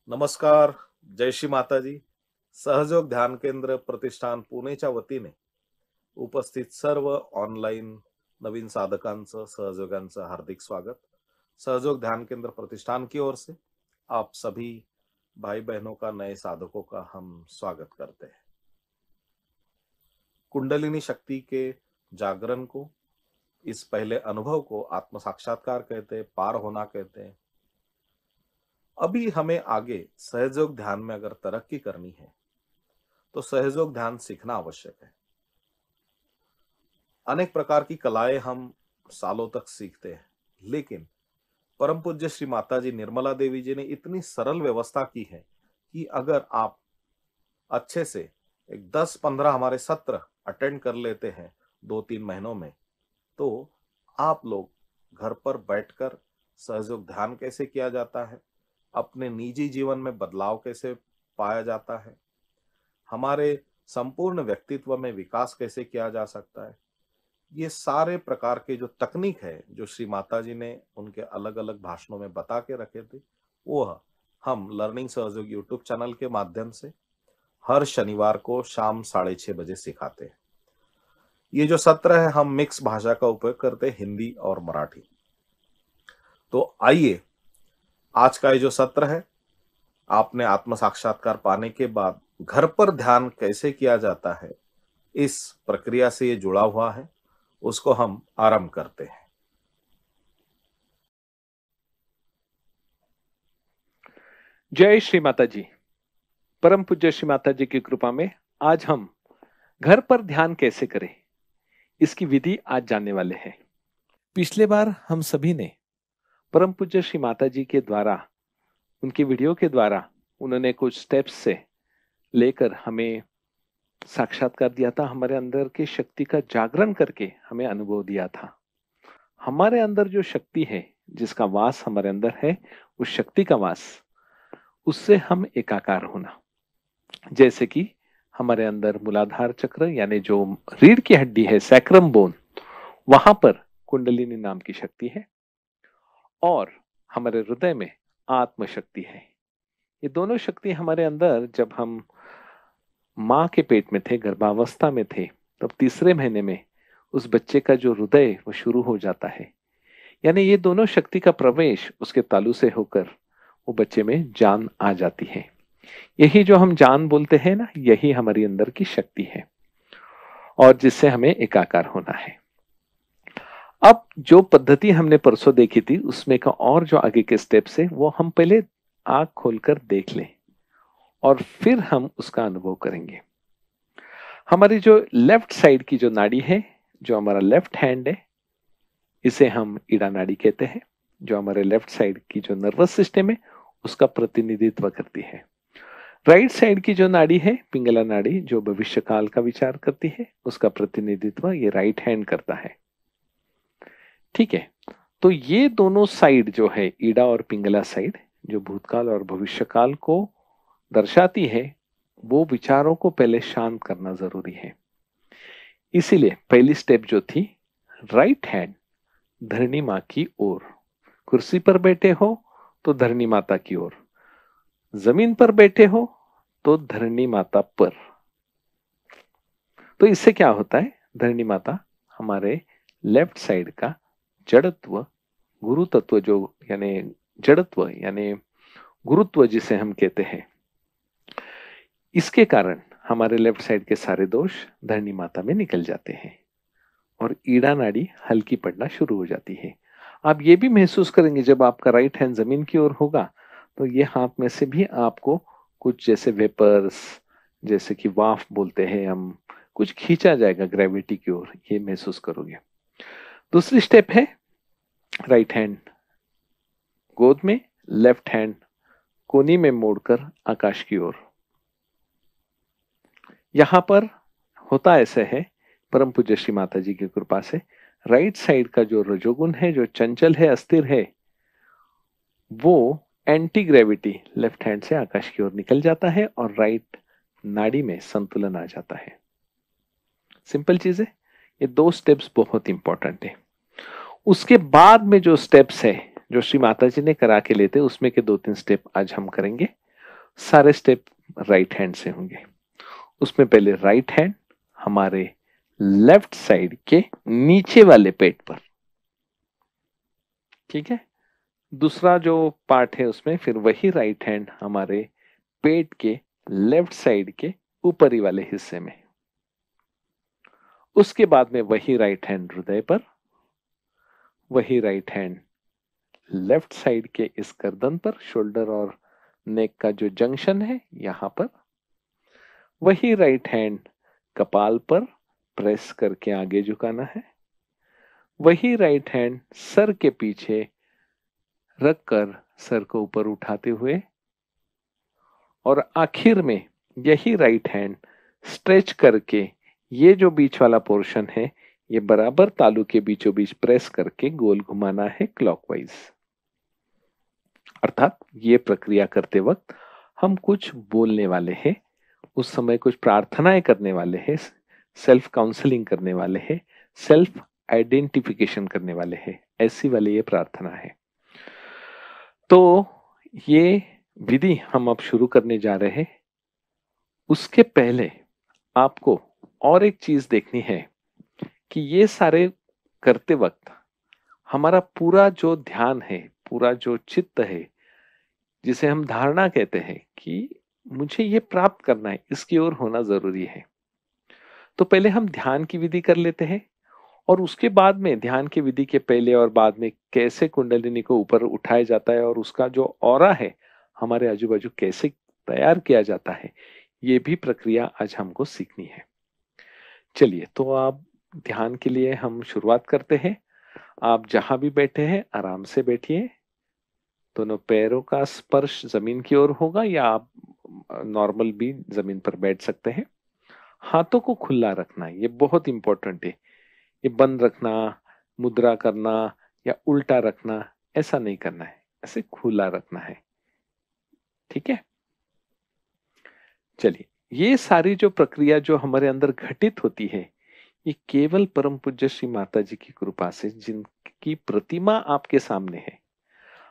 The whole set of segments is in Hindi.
नमस्कार, जय श्री माताजी. सहयोग ध्यान केंद्र प्रतिष्ठान पुणेच्या वतीने उपस्थित सर्व ऑनलाइन नवीन साधकांचं सहयोगांचं हार्दिक स्वागत. सहयोग ध्यान केंद्र प्रतिष्ठान की ओर से आप सभी भाई बहनों का, नए साधकों का हम स्वागत करते हैं. कुंडलिनी शक्ति के जागरण को, इस पहले अनुभव को आत्म साक्षात्कार कहते हैं, पार होना कहते हैं. अभी हमें आगे सहयोग ध्यान में अगर तरक्की करनी है तो सहयोग ध्यान सीखना आवश्यक है. अनेक प्रकार की कलाएं हम सालों तक सीखते हैं, लेकिन परम पूज्य श्री माता जी निर्मला देवी जी ने इतनी सरल व्यवस्था की है कि अगर आप अच्छे से एक 10-15 हमारे सत्र अटेंड कर लेते हैं 2-3 महीनों में, तो आप लोग घर पर बैठकर सहयोग ध्यान कैसे किया जाता है, अपने निजी जीवन में बदलाव कैसे पाया जाता है, हमारे संपूर्ण व्यक्तित्व में विकास कैसे किया जा सकता है, ये सारे प्रकार के जो तकनीक है जो श्री माता जी ने उनके अलग अलग भाषणों में बता के रखे थे, वो हम लर्निंग सहयोग यूट्यूब चैनल के माध्यम से हर शनिवार को शाम 6:30 बजे सिखाते हैं. ये जो सत्र है हम मिक्स भाषा का उपयोग करते हैं, हिंदी और मराठी. तो आइए, आज का ये जो सत्र है, आपने आत्म साक्षात्कार पाने के बाद घर पर ध्यान कैसे किया जाता है, इस प्रक्रिया से ये जुड़ा हुआ है, उसको हम आरंभ करते हैं. जय श्री माता जी. परम पूज्य श्री माता जी की कृपा में आज हम घर पर ध्यान कैसे करें, इसकी विधि आज जानने वाले हैं। पिछले बार हम सभी ने परम पूज्य श्री माता जी के द्वारा, उनकी वीडियो के द्वारा उन्होंने कुछ स्टेप्स से लेकर हमें साक्षात्कार दिया था, हमारे अंदर की शक्ति का जागरण करके हमें अनुभव दिया था। हमारे अंदर जो शक्ति है, जिसका वास हमारे अंदर है, उस शक्ति का वास, उससे हम एकाकार होना। जैसे कि हमारे अंदर मूलाधार चक्र यानी जो रीढ़ की हड्डी है, सैक्रम बोन, वहां पर कुंडलिनी नाम की शक्ति है और हमारे हृदय में आत्म शक्ति है। ये दोनों शक्ति हमारे अंदर जब हम मां के पेट में थे, गर्भावस्था में थे, तब तीसरे महीने में उस बच्चे का जो हृदय वो शुरू हो जाता है। यानी ये दोनों शक्ति का प्रवेश उसके तालू से होकर वो बच्चे में जान आ जाती है। यही जो हम जान बोलते हैं ना, यही हमारी अंदर की शक्ति है और जिससे हमें एकाकार होना है। अब जो पद्धति हमने परसों देखी थी, उसमें का और जो आगे के स्टेप्स है वो हम पहले आंख खोलकर देख लें और फिर हम उसका अनुभव करेंगे। हमारी जो लेफ्ट साइड की जो नाड़ी है, जो हमारा लेफ्ट हैंड है, इसे हम ईड़ा नाड़ी कहते हैं, जो हमारे लेफ्ट साइड की जो नर्वस सिस्टम है उसका प्रतिनिधित्व करती है। राइट साइड की जो नाड़ी है, पिंगला नाड़ी, जो भविष्य काल का विचार करती है, उसका प्रतिनिधित्व ये राइट हैंड करता है। ठीक है, तो ये दोनों साइड जो है, ईड़ा और पिंगला साइड, जो भूतकाल और भविष्यकाल को दर्शाती है, वो विचारों को पहले शांत करना जरूरी है। इसीलिए पहली स्टेप जो थी, राइट हैंड धरणी माँ की ओर, कुर्सी पर बैठे हो तो धरणी माता की ओर, जमीन पर बैठे हो तो धरणी माता पर। तो इससे क्या होता है, धरणी माता हमारे लेफ्ट साइड का जड़त्व, गुरु तत्व, जो यानी जड़त्व यानी गुरुत्व जिसे हम कहते हैं, इसके कारण हमारे लेफ्ट साइड के सारे दोष धरणी माता में निकल जाते हैं और ईड़ा नाड़ी हल्की पड़ना शुरू हो जाती है। आप ये भी महसूस करेंगे जब आपका राइट हैंड जमीन की ओर होगा तो ये हाथ में से भी आपको कुछ जैसे वेपर्स, जैसे कि वाफ बोलते हैं हम, कुछ खींचा जाएगा ग्रेविटी की ओर, ये महसूस करोगे। दूसरी स्टेप है राइट हैंड गोद में, लेफ्ट हैंड कोनी में मोड़कर आकाश की ओर। यहां पर होता ऐसे है, परम पूज्य श्री माता जी की कृपा से राइट साइड का जो रजोगुण है, जो चंचल है, अस्थिर है, वो एंटी ग्रेविटी लेफ्ट हैंड से आकाश की ओर निकल जाता है और राइट नाड़ी में संतुलन आ जाता है। सिंपल चीज है, ये दो स्टेप्स बहुत इंपॉर्टेंट है। उसके बाद में जो स्टेप्स है, जो श्री माता जी ने करा के लेते, उसमें के 2-3 स्टेप आज हम करेंगे। सारे स्टेप राइट हैंड से होंगे। उसमें पहले राइट हैंड हमारे लेफ्ट साइड के नीचे वाले पेट पर, ठीक है। दूसरा जो पार्ट है उसमें फिर वही राइट हैंड हमारे पेट के लेफ्ट साइड के ऊपरी वाले हिस्से में। उसके बाद में वही राइट हैंड हृदय पर, वही राइट हैंड लेफ्ट साइड के इस गर्दन पर, शोल्डर और नेक का जो जंक्शन है यहां पर, वही राइट हैंड कपाल पर प्रेस करके आगे झुकाना है, वही राइट हैंड सर के पीछे रखकर सर को ऊपर उठाते हुए, और आखिर में यही राइट हैंड स्ट्रेच करके ये जो बीच वाला पोर्शन है, ये बराबर तालू के बीचों बीच प्रेस करके गोल घुमाना है क्लॉकवाइज। अर्थात ये प्रक्रिया करते वक्त हम कुछ बोलने वाले हैं, उस समय कुछ प्रार्थनाएं करने वाले हैं, सेल्फ काउंसलिंग करने वाले हैं, सेल्फ आइडेंटिफिकेशन करने वाले हैं, ऐसी वाली ये प्रार्थना है। तो ये विधि हम अब शुरू करने जा रहे हैं। उसके पहले आपको और एक चीज देखनी है कि ये सारे करते वक्त हमारा पूरा जो ध्यान है, पूरा जो चित्त है, जिसे हम धारणा कहते हैं कि मुझे ये प्राप्त करना है, इसकी ओर होना जरूरी है। तो पहले हम ध्यान की विधि कर लेते हैं और उसके बाद में ध्यान की विधि के पहले और बाद में कैसे कुंडलिनी को ऊपर उठाया जाता है और उसका जो ऑरा है हमारे आजू बाजू कैसे तैयार किया जाता है, ये भी प्रक्रिया आज हमको सीखनी है। चलिए, तो आप ध्यान के लिए हम शुरुआत करते हैं। आप जहां भी बैठे हैं आराम से बैठिए। दोनों पैरों का स्पर्श जमीन की ओर होगा या आप नॉर्मल भी जमीन पर बैठ सकते हैं। हाथों को खुला रखना, ये बहुत इंपॉर्टेंट है। ये बंद रखना, मुद्रा करना या उल्टा रखना ऐसा नहीं करना है, ऐसे खुला रखना है। ठीक है, चलिए। ये सारी जो प्रक्रिया जो हमारे अंदर घटित होती है, ये केवल परम पूज्य श्री माता जी की कृपा से, जिनकी प्रतिमा आपके सामने है।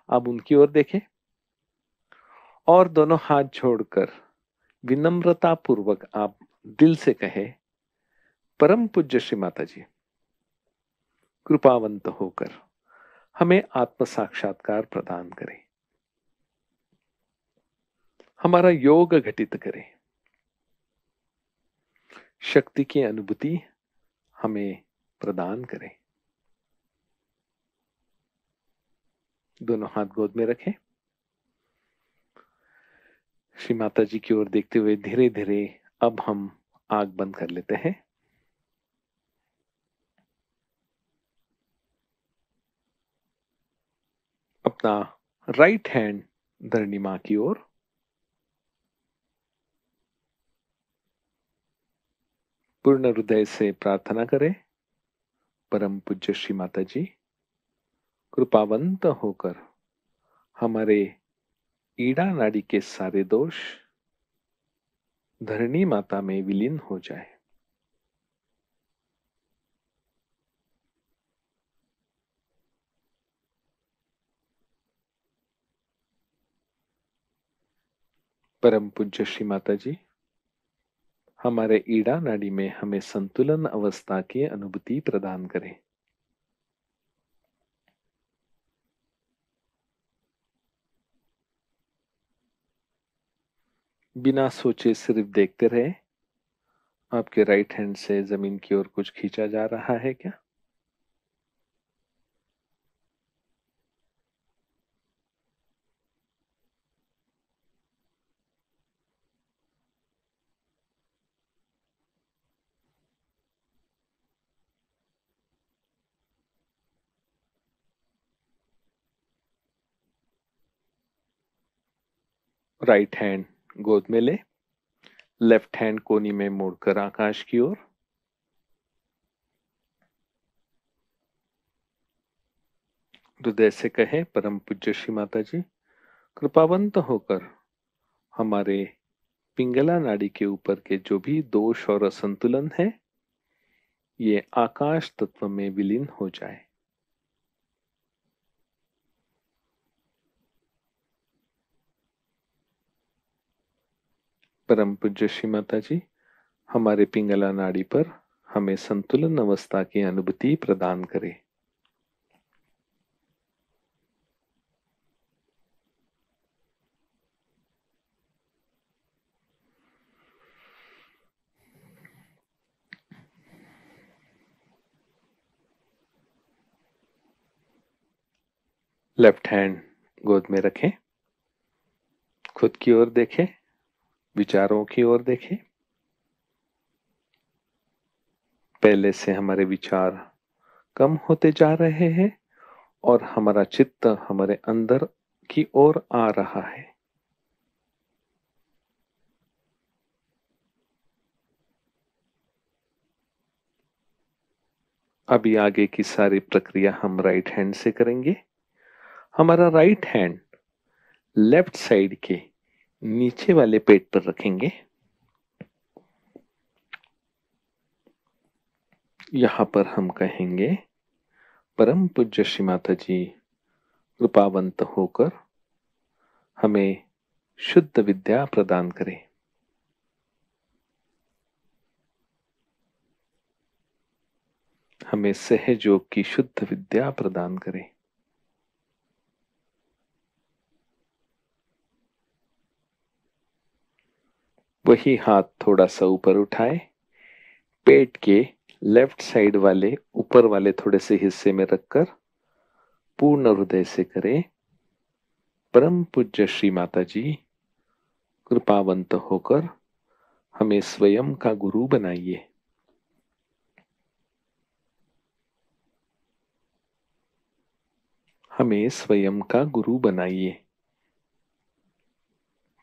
आप उनकी ओर देखें और दोनों हाथ जोड़कर विनम्रता पूर्वक आप दिल से कहे, परम पूज्य श्री माता जी, कृपावंत होकर हमें आत्म साक्षात्कार प्रदान करें, हमारा योग घटित करें, शक्ति की अनुभूति हमें प्रदान करें। दोनों हाथ गोद में रखें। श्री माता जी की ओर देखते हुए धीरे धीरे अब हम आंख बंद कर लेते हैं। अपना राइट हैंड धरणी मां की ओर, पूर्ण हृदय से प्रार्थना करें, परम पूज्य श्री माता जी, कृपावंत होकर हमारे ईड़ा नाड़ी के सारे दोष धरणी माता में विलीन हो जाए। परम पूज्य श्री माता जी, हमारे ईड़ा नाड़ी में हमें संतुलन अवस्था की अनुभूति प्रदान करें। बिना सोचे सिर्फ देखते रहे। आपके राइट हैंड से जमीन की ओर कुछ खींचा जा रहा है क्या? राइट हैंड गोद में ले, लेफ्ट हैंड कोनी में मोड़कर आकाश की ओर। हृदय से कहे, परम पूज्य श्री माता जी, कृपावंत होकर हमारे पिंगला नाड़ी के ऊपर के जो भी दोष और असंतुलन है, ये आकाश तत्व में विलीन हो जाए। परम पूज्य श्री माता जी, हमारे पिंगला नाड़ी पर हमें संतुलन अवस्था की अनुभूति प्रदान करें। लेफ्ट हैंड गोद में रखें, खुद की ओर देखें, विचारों की ओर देखें। पहले से हमारे विचार कम होते जा रहे हैं और हमारा चित्त हमारे अंदर की ओर आ रहा है। अभी आगे की सारी प्रक्रिया हम राइट हैंड से करेंगे। हमारा राइट हैंड लेफ्ट साइड के नीचे वाले पेट पर रखेंगे। यहां पर हम कहेंगे, परम पूज्य श्री माता जी, कृपावंत होकर हमें शुद्ध विद्या प्रदान करें। हमें सहयोग की शुद्ध विद्या प्रदान करें। वही हाथ थोड़ा सा ऊपर उठाए, पेट के लेफ्ट साइड वाले ऊपर वाले थोड़े से हिस्से में रखकर पूर्ण हृदय से करें, परम पूज्य श्री माता जी, कृपावंत होकर हमें स्वयं का गुरु बनाइए। हमें स्वयं का गुरु बनाइए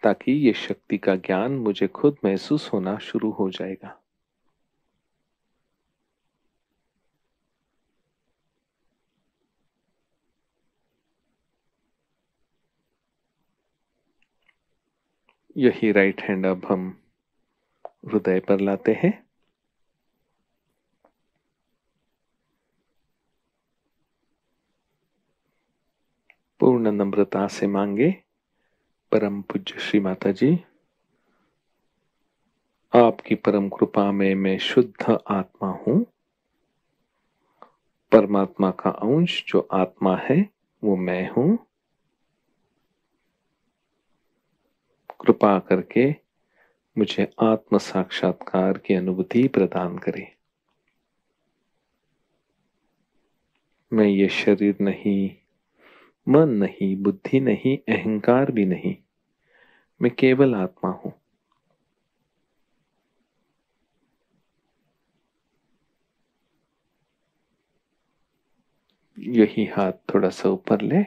ताकि ये शक्ति का ज्ञान मुझे खुद महसूस होना शुरू हो जाएगा। यही राइट हैंड अब हम हृदय पर लाते हैं। पूर्ण नम्रता से मांगे, परम पूज्य श्री माता जी, आपकी परम कृपा में मैं शुद्ध आत्मा हूं। परमात्मा का अंश जो आत्मा है वो मैं हूं। कृपा करके मुझे आत्म साक्षात्कार की अनुभूति प्रदान करें। मैं ये शरीर नहीं, मन नहीं, बुद्धि नहीं, अहंकार भी नहीं, मैं केवल आत्मा हूं। यही हाथ थोड़ा सा ऊपर ले,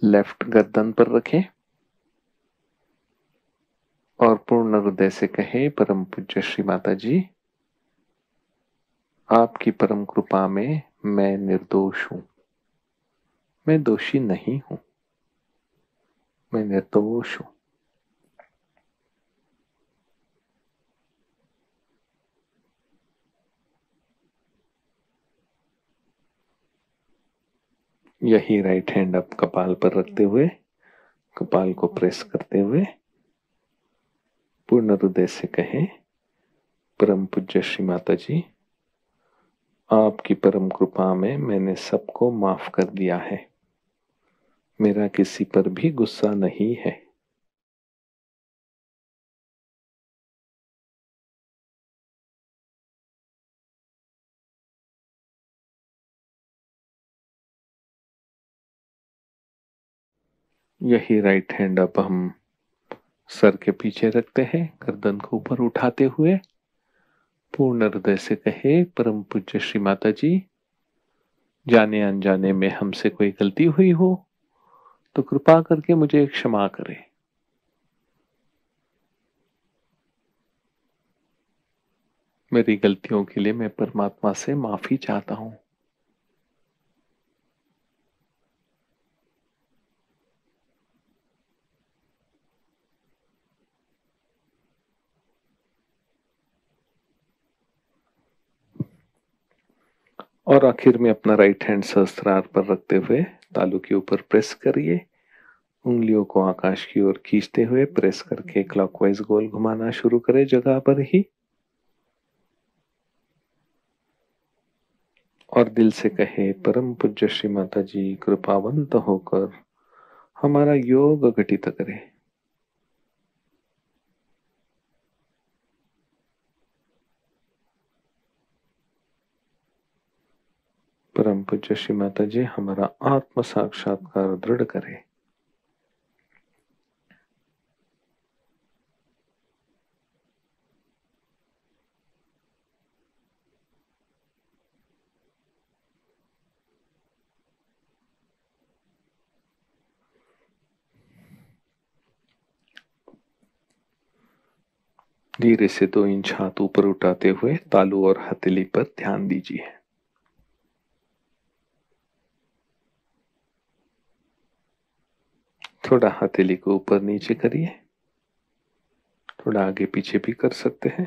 लेफ्ट गर्दन पर रखें और पूर्ण हृदय से कहे, परम पूज्य श्री माता जी, आपकी परम कृपा में मैं निर्दोष हूं। मैं दोषी नहीं हूं, मैं निर्दोष हूं। यही राइट हैंड अब कपाल पर रखते हुए, कपाल को प्रेस करते हुए पूर्ण हृदय से कहें, परम पूज्य श्री माता जी, आपकी परम कृपा में मैंने सबको माफ कर दिया है। मेरा किसी पर भी गुस्सा नहीं है। यही राइट हैंड अब हम सर के पीछे रखते हैं, गर्दन को ऊपर उठाते हुए पूर्ण हृदय से कहे, परम पूज्य श्री माता जी, जाने अनजाने में हमसे कोई गलती हुई हो तो कृपा करके मुझे क्षमा करें। मेरी गलतियों के लिए मैं परमात्मा से माफी चाहता हूं। और आखिर में अपना राइट हैंड सहस्त्रार पर रखते हुए तालू के ऊपर प्रेस करिए। उंगलियों को आकाश की ओर खींचते हुए प्रेस करके क्लॉकवाइज गोल घुमाना शुरू करें जगह पर ही, और दिल से कहे, परम पूज्य श्री माता जी, कृपावंत होकर हमारा योग घटित करें। परम पूज्य श्री माता जी, हमारा आत्म साक्षात्कार दृढ़ करें। धीरे से 2 इंच हाथ ऊपर उठाते हुए तालू और हथेली पर ध्यान दीजिए। थोड़ा हथेली को ऊपर नीचे करिए, थोड़ा आगे पीछे भी कर सकते हैं।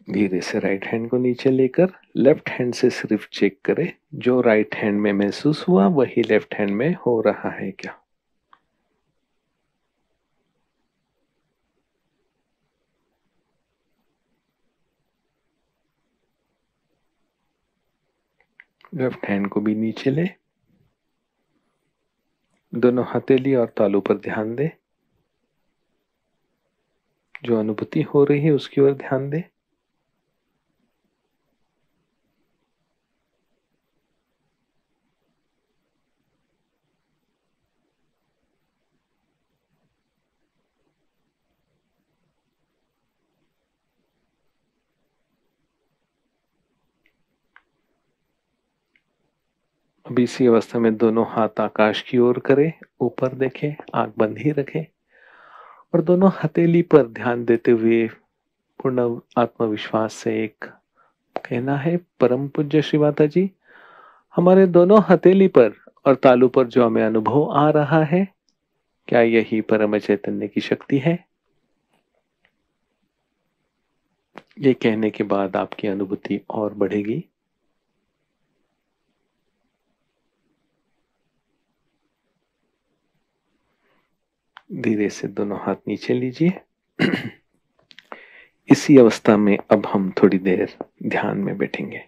धीरे से राइट हैंड को नीचे लेकर लेफ्ट हैंड से सिर्फ चेक करें, जो राइट हैंड में महसूस हुआ वही लेफ्ट हैंड में हो रहा है क्या। लेफ्ट हैंड को भी नीचे ले, दोनों हथेली और तालू पर ध्यान दे, जो अनुभूति हो रही है उसकी ओर ध्यान दे। अभी इसी अवस्था में दोनों हाथ आकाश की ओर करें, ऊपर देखें, आंख बंद ही रखें और दोनों हथेली पर ध्यान देते हुए पूर्ण आत्मविश्वास से एक कहना है, परम पूज्य श्री माता जी, हमारे दोनों हथेली पर और तालू पर जो हमें अनुभव आ रहा है, क्या यही परम चैतन्य की शक्ति है? ये कहने के बाद आपकी अनुभूति और बढ़ेगी। धीरे से दोनों हाथ नीचे लीजिए। इसी अवस्था में अब हम थोड़ी देर ध्यान में बैठेंगे।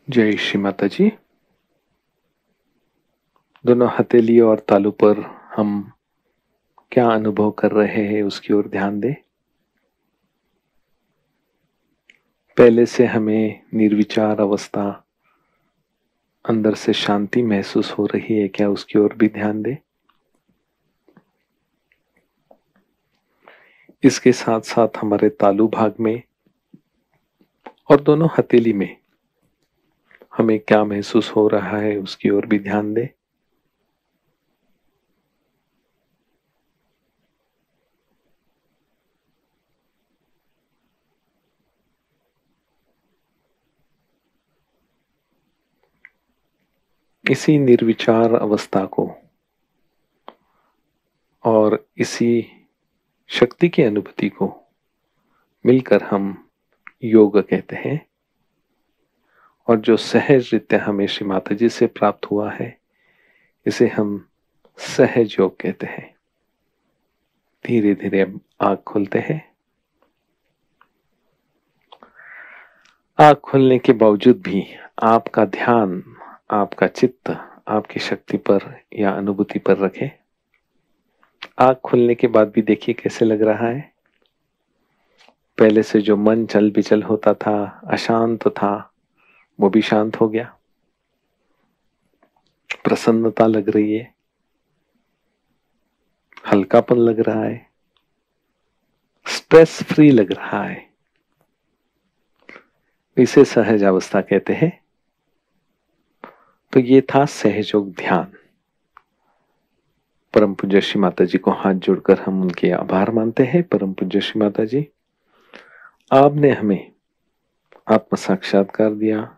जय श्री माता जी। दोनों हथेली और तालू पर हम क्या अनुभव कर रहे हैं उसकी ओर ध्यान दें। पहले से हमें निर्विचार अवस्था, अंदर से शांति महसूस हो रही है क्या, उसकी ओर भी ध्यान दें। इसके साथ साथ हमारे तालू भाग में और दोनों हथेली में हमें क्या महसूस हो रहा है उसकी ओर भी ध्यान दें। इसी निर्विचार अवस्था को और इसी शक्ति की अनुभूति को मिलकर हम योग कहते हैं, और जो सहज रीत्या हमें श्री माता जी से प्राप्त हुआ है इसे हम सहज योग कहते हैं। धीरे धीरे आंख खोलते हैं। आंख खोलने के बावजूद भी आपका ध्यान, आपका चित्त आपकी शक्ति पर या अनुभूति पर रखें। आंख खुलने के बाद भी देखिए कैसे लग रहा है। पहले से जो मन चल बिचल होता था, अशांत था, वो भी शांत हो गया। प्रसन्नता लग रही है, हल्कापन लग रहा है, स्ट्रेस फ्री लग रहा है। इसे सहज अवस्था कहते हैं। तो ये था सहयोग ध्यान। परम पूज्य श्री माता जी को हाथ जोड़कर हम उनके आभार मानते हैं। परम पूज्य श्री माता जी, आपने हमें आत्म साक्षात्कार दिया,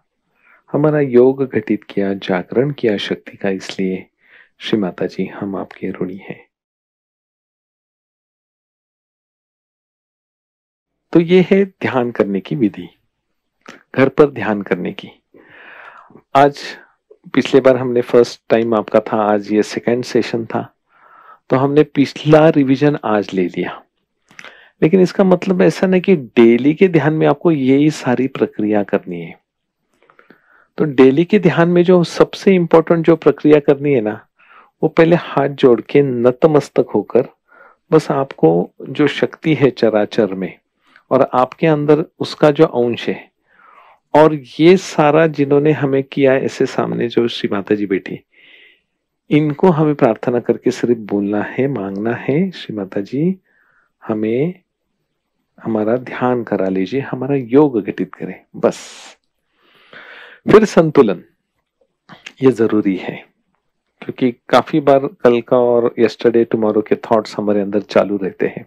हमारा योग घटित किया, जागरण किया शक्ति का, इसलिए श्री माता जी हम आपके ऋणी हैं। तो ये है ध्यान करने की विधि, घर पर ध्यान करने की। आज पिछले बार हमने फर्स्ट टाइम आपका था, आज ये सेकंड सेशन था, तो हमने पिछला रिवीजन आज ले लिया। लेकिन इसका मतलब ऐसा नहीं कि डेली के ध्यान में आपको यही सारी प्रक्रिया करनी है। तो डेली के ध्यान में जो सबसे इंपॉर्टेंट जो प्रक्रिया करनी है ना, वो पहले हाथ जोड़ के नतमस्तक होकर बस आपको जो शक्ति है चराचर में और आपके अंदर उसका जो अंश है, और ये सारा जिन्होंने हमें किया ऐसे सामने जो श्री माता जी बैठी, इनको हमें प्रार्थना करके सिर्फ बोलना है, मांगना है, श्री माता जी हमें हमारा ध्यान करा लीजिए, हमारा योग घटित करें, बस। फिर संतुलन ये जरूरी है, क्योंकि काफी बार कल का और यस्टरडे टुमारो के थॉट्स हमारे अंदर चालू रहते हैं।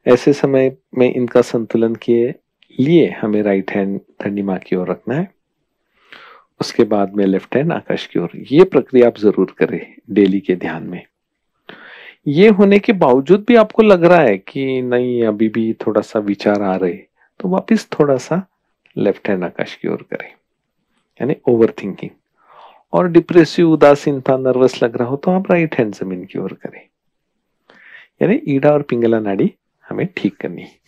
ऐसे समय में इनका संतुलन के लिए हमें राइट हैंड धरनी माँ की ओर रखना है, उसके बाद में लेफ्ट हैंड आकाश की ओर। ये प्रक्रिया आप जरूर करें डेली के ध्यान में। ये होने के बावजूद भी आपको लग रहा है कि नहीं अभी भी थोड़ा सा विचार आ रहे, तो वापिस थोड़ा सा लेफ्ट हैंड आकाश की ओर करें, यानी ओवर थिंकिंग। और डिप्रेसिव, उदासीनता, नर्वस लग रहा हो तो आप राइट हैंड जमीन की ओर करें, यानी ईड़ा और पिंगला नाड़ी हमें ठीक करनी है।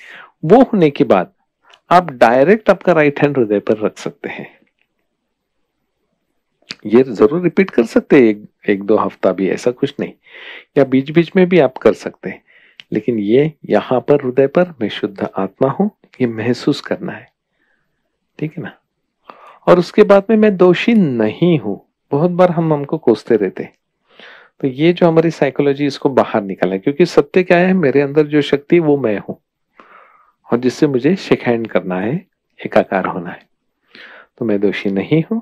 वो होने के बाद आप डायरेक्ट आपका राइट हैंड हृदय पर रख सकते हैं। ये जरूर रिपीट कर सकते हैं एक दो हफ्ता भी, ऐसा कुछ नहीं, या बीच बीच में भी आप कर सकते हैं। लेकिन ये यहाँ पर हृदय पर मैं शुद्ध आत्मा हूं, ये महसूस करना है, ठीक है ना। और उसके बाद में मैं दोषी नहीं हूं। बहुत बार हमको कोसते रहते, तो ये जो हमारी साइकोलॉजी इसको बाहर निकालना है, क्योंकि सत्य क्या है, मेरे अंदर जो शक्ति वो मैं हूं, और जिससे मुझे शेक हैंड करना है, एकाकार होना है। तो मैं दोषी नहीं हूं।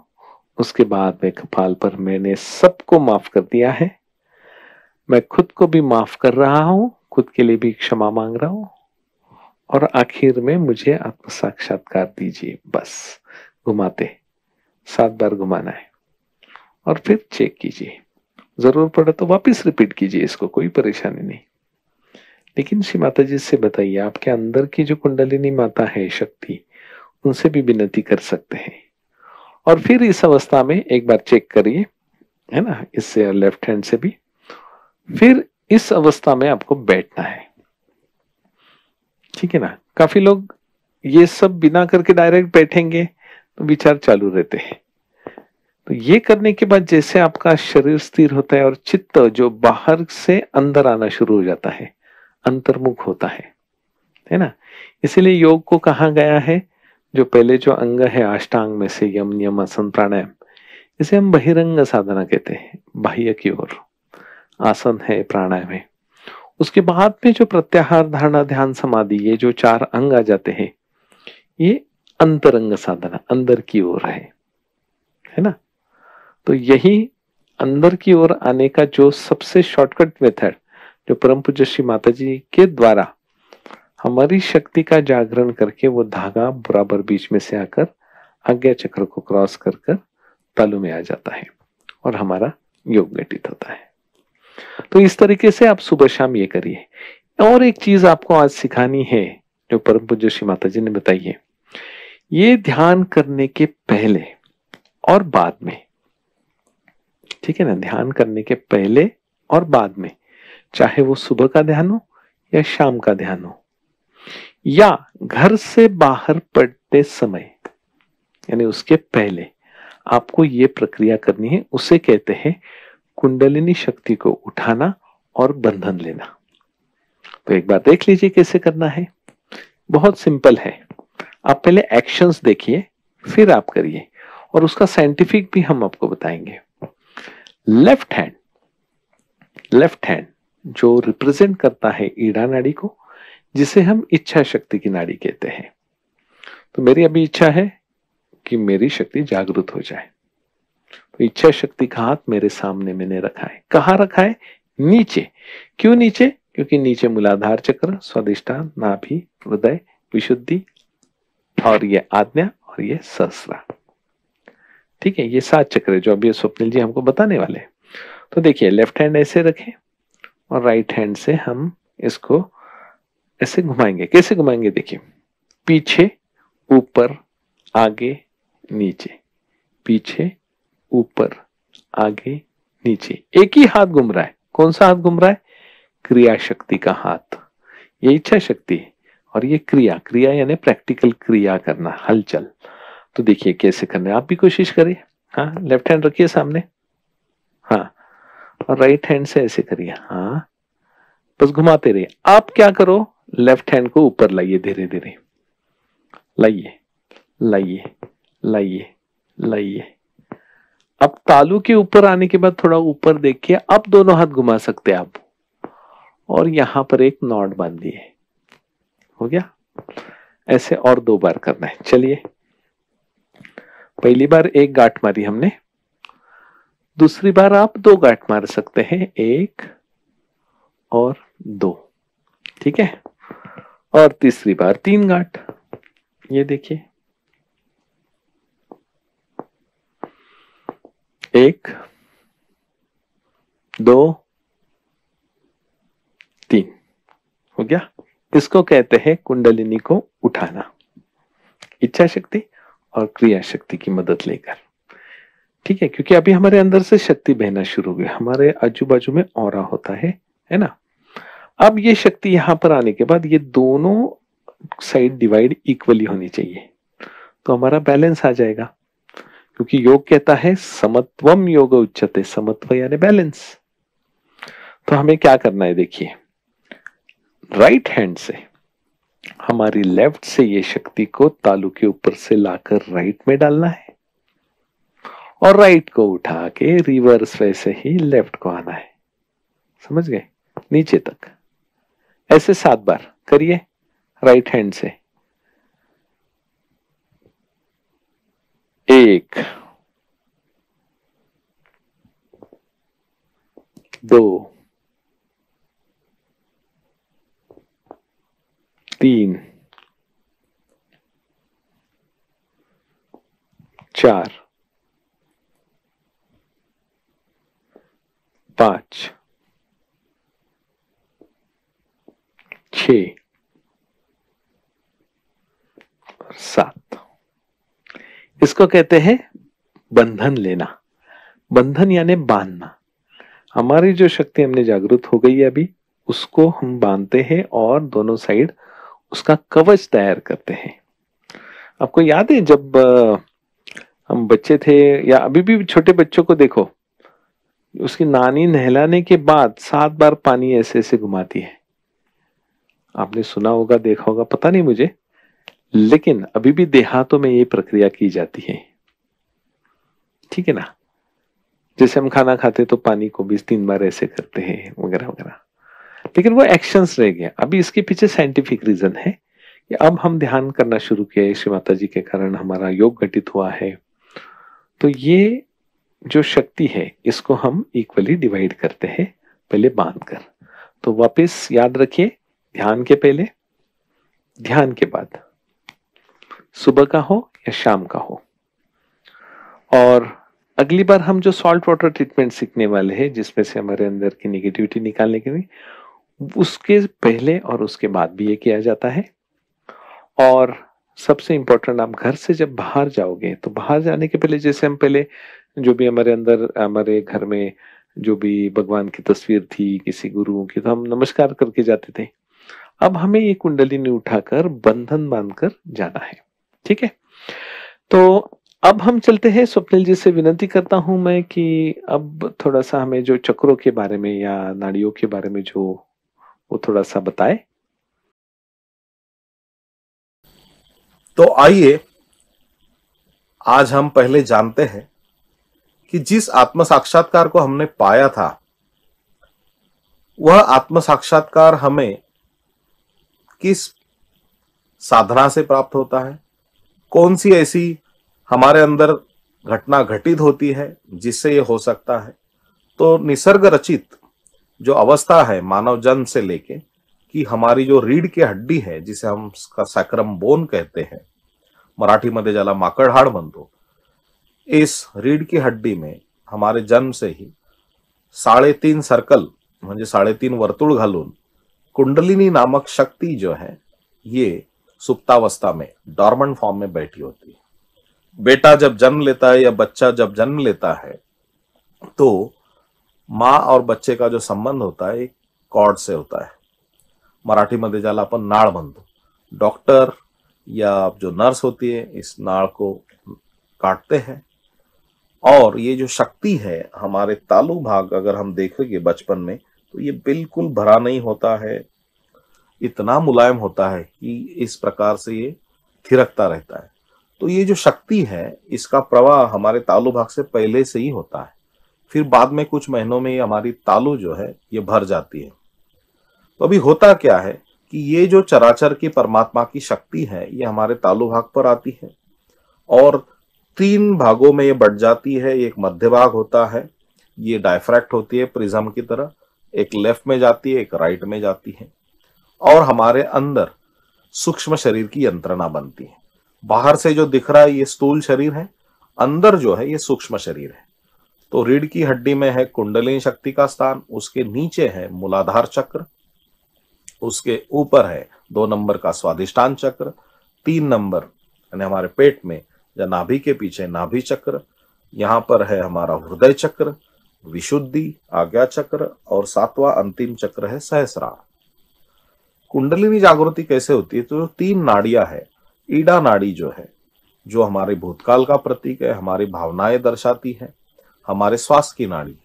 उसके बाद में कपाल पर मैंने सबको माफ कर दिया है, मैं खुद को भी माफ कर रहा हूं, खुद के लिए भी क्षमा मांग रहा हूं, और आखिर में मुझे आत्म साक्षात्कार दीजिए, बस। घुमाते 7 बार घुमाना है, और फिर चेक कीजिए, जरूर पड़े तो वापस रिपीट कीजिए, इसको कोई परेशानी नहीं। लेकिन श्री माता जी से बताइए, आपके अंदर की जो कुंडलिनी माता है शक्ति, उनसे भी विनती कर सकते हैं। और फिर इस अवस्था में एक बार चेक करिए, है ना, इससे लेफ्ट हैंड से भी। फिर इस अवस्था में आपको बैठना है, ठीक है ना। काफी लोग ये सब बिना करके डायरेक्ट बैठेंगे तो विचार चालू रहते हैं। तो ये करने के बाद जैसे आपका शरीर स्थिर होता है और चित्त जो बाहर से अंदर आना शुरू हो जाता है, अंतर्मुख होता है ना। इसीलिए योग को कहा गया है, जो पहले जो अंग है अष्टांग में से यम नियम आसन प्राणायाम, इसे हम बहिरंग साधना कहते हैं, बाह्य की ओर आसन है, प्राणायाम है। उसके बाद में जो प्रत्याहार, धारणा, ध्यान, समाधि, ये जो 4 अंग आ जाते हैं, ये अंतरंग साधना, अंदर की ओर है ना। तो यही अंदर की ओर आने का जो सबसे शॉर्टकट मेथड, जो परम पूज्य श्री माता जी के द्वारा हमारी शक्ति का जागरण करके वो धागा बराबर बीच में से आकर आज्ञा चक्र को क्रॉस कर कर तालु में आ जाता है और हमारा योग घटित होता है। तो इस तरीके से आप सुबह शाम ये करिए। और एक चीज आपको आज सिखानी है जो परम पूज्य श्री माता जी ने बताई है, ये ध्यान करने के पहले और बाद में, ठीक है ना, ध्यान करने के पहले और बाद में, चाहे वो सुबह का ध्यान हो या शाम का ध्यान हो, या घर से बाहर पड़ते समय, यानी उसके पहले आपको ये प्रक्रिया करनी है। उसे कहते हैं कुंडलिनी शक्ति को उठाना और बंधन लेना। तो एक बार देख लीजिए कैसे करना है, बहुत सिंपल है। आप पहले एक्शंस देखिए, फिर आप करिए, और उसका साइंटिफिक भी हम आपको बताएंगे। लेफ्ट हैंड जो रिप्रेजेंट करता है ईड़ा नाड़ी को, जिसे हम इच्छा शक्ति की नाड़ी कहते हैं। तो मेरी अभी इच्छा है कि मेरी शक्ति जागृत हो जाए, तो इच्छा शक्ति का हाथ मेरे सामने मैंने रखा है। कहाँ रखा है? नीचे। क्यों नीचे? क्योंकि नीचे मूलाधार चक्र, स्वादिष्ठान, नाभि, हृदय, विशुद्धि और ये आज्ञा और ये सहस्रा। ठीक है, ये 7 चक्र है जो अभी स्वप्निल जी हमको बताने वाले हैं। तो देखिए, लेफ्ट हैंड ऐसे रखें और राइट हैंड से हम इसको ऐसे घुमाएंगे। कैसे घुमाएंगे? देखिए, पीछे, ऊपर, आगे, नीचे, पीछे, ऊपर, आगे, नीचे। एक ही हाथ घूम रहा है। कौन सा हाथ घूम रहा है? क्रिया शक्ति का हाथ। ये इच्छा शक्ति है और ये क्रिया, क्रिया यानी प्रैक्टिकल क्रिया करना, हलचल। तो देखिए कैसे करना है, आप भी कोशिश करिए। हाँ, लेफ्ट हैंड रखिए सामने, हाँ, और राइट हैंड से ऐसे करिए, हाँ, बस घुमाते रहिए। आप क्या करो, लेफ्ट हैंड को ऊपर लाइए, धीरे धीरे लाइए, लाइए, लाइए, लाइए। अब तालू के ऊपर आने के बाद थोड़ा ऊपर देखिए, अब दोनों हाथ घुमा सकते हैं आप, और यहां पर एक नॉट बांध दिए। हो गया? ऐसे और 2 बार करना है। चलिए, पहली बार एक गांठ मारी हमने, दूसरी बार आप 2 गांठ मार सकते हैं, 1 और 2। ठीक है, और तीसरी बार 3 गांठ। ये देखिए, 1, 2, 3। हो गया? इसको कहते हैं कुंडलिनी को उठाना, इच्छा शक्ति और क्रिया शक्ति की मदद लेकर। ठीक है, क्योंकि अभी हमारे अंदर से शक्ति बहना शुरू हो गई, हमारे आजू बाजू में ऑरा होता है ना। अब ये शक्ति यहां पर आने के बाद ये दोनों साइड डिवाइड इक्वली होनी चाहिए, तो हमारा बैलेंस आ जाएगा। क्योंकि योग कहता है समत्वम योग उच्यते, समत्व यानी बैलेंस। तो हमें क्या करना है? देखिए, राइट हैंड से हमारी लेफ्ट से ये शक्ति को तालू के ऊपर से लाकर राइट में डालना है, और राइट को उठा के रिवर्स वैसे ही लेफ्ट को आना है। समझ गए? नीचे तक ऐसे 7 बार करिए राइट हैंड से। 1, 2, 3, 4, 5, 6 और 7। इसको कहते हैं बंधन लेना। बंधन यानी बांधना। हमारी जो शक्ति हमने जागृत हो गई है अभी, उसको हम बांधते हैं और दोनों साइड उसका कवच तैयार करते हैं। आपको याद है जब हम बच्चे थे, या अभी भी छोटे बच्चों को देखो, उसकी नानी नहलाने के बाद 7 बार पानी ऐसे ऐसे घुमाती है। आपने सुना होगा, देखा होगा, पता नहीं मुझे, लेकिन अभी भी देहातों में ये प्रक्रिया की जाती है। ठीक है ना? जैसे हम खाना खाते तो पानी को भी 3 बार ऐसे करते हैं, वगैरह वगैरह। लेकिन वो एक्शंस रह गया। अभी इसके पीछे साइंटिफिक रीजन है कि अब हम ध्यान करना शुरू किया, श्री माता जी के कारण हमारा योग घटित हुआ है। तो ये जो शक्ति है, इसको हम इक्वली डिवाइड करते हैं, पहले बांध कर। तो वापस याद रखिए, ध्यान के पहले, ध्यान के बाद, सुबह का हो या शाम का हो। और अगली बार हम जो सॉल्ट वाटर ट्रीटमेंट सीखने वाले हैं, जिसमें से हमारे अंदर की निगेटिविटी निकालने के लिए, उसके पहले और उसके बाद भी ये किया जाता है। और सबसे इंपॉर्टेंट, आप घर से जब बाहर जाओगे तो बाहर जाने के पहले, जैसे हम पहले जो भी हमारे अंदर, हमारे घर में जो भी भगवान की तस्वीर थी, किसी गुरुओं की, तो हम नमस्कार करके जाते थे। अब हमें ये कुंडलिनी उठाकर बंधन बांधकर जाना है। ठीक है, तो अब हम चलते हैं। स्वप्निल जी से विनती करता हूं मैं कि अब थोड़ा सा हमें जो चक्रों के बारे में या नाड़ियों के बारे में जो वो थोड़ा सा बताए। तो आइए आज हम पहले जानते हैं कि जिस आत्म साक्षात्कार को हमने पाया था, वह आत्म साक्षात्कार हमें किस साधना से प्राप्त होता है, कौन सी ऐसी हमारे अंदर घटना घटित होती है जिससे ये हो सकता है। तो निसर्ग रचित जो अवस्था है मानव जन्म से लेके, कि हमारी जो रीढ़ की हड्डी है, जिसे हम सैक्रम बोन कहते हैं, मराठीमध्ये ज्याला माकडहाड म्हणतो, इस रीढ़ की हड्डी में हमारे जन्म से ही 3.5 सर्कल म्हणजे 3.5 वर्तुळ घालून कुंडलिनी नामक शक्ति जो है ये सुप्तावस्था में डॉर्मेंट फॉर्म में बैठी होती है। बेटा जब जन्म लेता है या बच्चा जब जन्म लेता है तो माँ और बच्चे का जो संबंध होता है एक कॉर्ड से होता है, मराठीमध्ये ज्याला आपण नाळ म्हणतो। डॉक्टर या जो नर्स होती है इस नाळ को काटते हैं और ये जो शक्ति है हमारे तालु भाग अगर हम देखेंगे बचपन में तो ये बिल्कुल भरा नहीं होता है, इतना मुलायम होता है कि इस प्रकार से ये थिरकता रहता है। तो ये जो शक्ति है इसका प्रवाह हमारे तालु भाग से पहले से ही होता है, फिर बाद में कुछ महीनों में ये हमारी तालु जो है ये भर जाती है। तो अभी होता क्या है कि ये जो चराचर की परमात्मा की शक्ति है ये हमारे तालु भाग पर आती है और 3 भागों में ये बढ़ जाती है। एक मध्य भाग होता है, ये डायफ्रैक्ट होती है प्रिज्म की तरह, एक लेफ्ट में जाती है एक राइट में जाती है और हमारे अंदर सूक्ष्म शरीर की यंत्रणा बनती है। बाहर से जो दिख रहा है ये स्थूल शरीर है, अंदर जो है ये सूक्ष्म शरीर है। तो रीढ़ की हड्डी में है कुंडलिनी शक्ति का स्थान, उसके नीचे है मूलाधार चक्र, उसके ऊपर है 2 नंबर का स्वादिष्टान चक्र, 3 नंबर यानी हमारे पेट में या नाभि के पीछे नाभि चक्र, यहाँ पर है हमारा हृदय चक्र, विशुद्धि, आज्ञा चक्र और 7वां अंतिम चक्र है सहस्रार। कुंडलिनी जागृति कैसे होती है? तो 3 नाड़ियां है। ईडा नाड़ी जो है जो हमारे भूतकाल का प्रतीक है, हमारी भावनाएं दर्शाती है, हमारे श्वास की नाड़ी,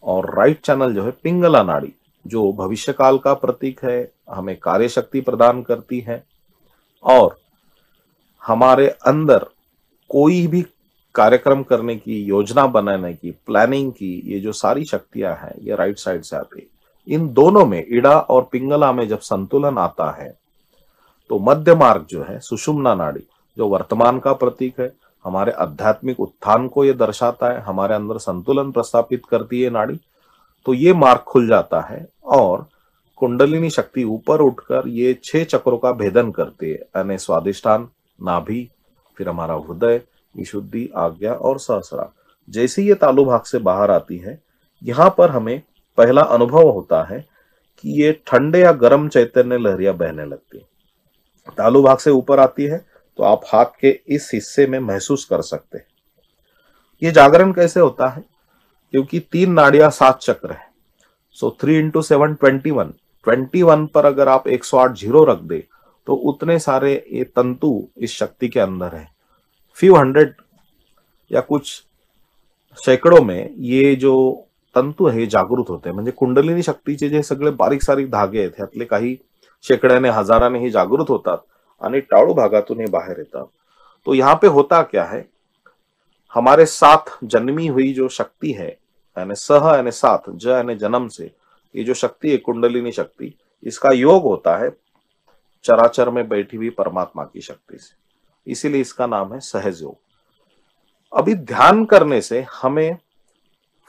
और राइट चैनल जो है पिंगला नाड़ी जो भविष्यकाल का प्रतीक है, हमें कार्य शक्ति प्रदान करती है और हमारे अंदर कोई भी कार्यक्रम करने की, योजना बनाने की, प्लानिंग की, ये जो सारी शक्तियां हैं ये राइट साइड से आती है। इन दोनों में ईडा और पिंगला में जब संतुलन आता है तो मध्य मार्ग जो है सुषुम्ना नाड़ी जो वर्तमान का प्रतीक है, हमारे आध्यात्मिक उत्थान को ये दर्शाता है, हमारे अंदर संतुलन प्रस्थापित करती है नाड़ी, तो ये मार्ग खुल जाता है और कुंडलिनी शक्ति ऊपर उठकर ये 6 चक्रों का भेदन करती है, यानी स्वादिष्टान, नाभि, फिर हमारा हृदय, विशुद्धि, आज्ञा और सहस्रार। जैसे ये तालु भाग से बाहर आती है, यहाँ पर हमें पहला अनुभव होता है कि ये ठंडे या गर्म चैतन्य लहरियां बहने लगती है। तालु भाग से ऊपर आती है तो आप हाथ के इस हिस्से में महसूस कर सकते हैं। ये जागरण कैसे होता है? क्योंकि 3 नाड़ियां 7 चक्र है, सो 3 × 7 21। 21 पर अगर आप 108 जीरो रख दे तो उतने सारे ये तंतु इस शक्ति के अंदर है। फ्यू हंड्रेड या कुछ सैकड़ों में ये जो तंतु है जागृत होते हैं, म्हणजे कुंडलिनी शक्तीचे जे सगळे बारीक सारीक धागे आहेत त्यातले काही शेकड्याने हजाराने ही जागृत होतात आणि टाळू भागातून हे बाहेर येतात। तो यहाँ पे होता क्या है, हमारे साथ जन्मी हुई जो शक्ति है यानी सह यानी साथ, ज यानी जन्म से, ये जो शक्ति है कुंडलिनी शक्ति, इसका योग होता है चराचर में बैठी हुई परमात्मा की शक्ति से, इसीलिए इसका नाम है सहज योग। अभी ध्यान करने से हमें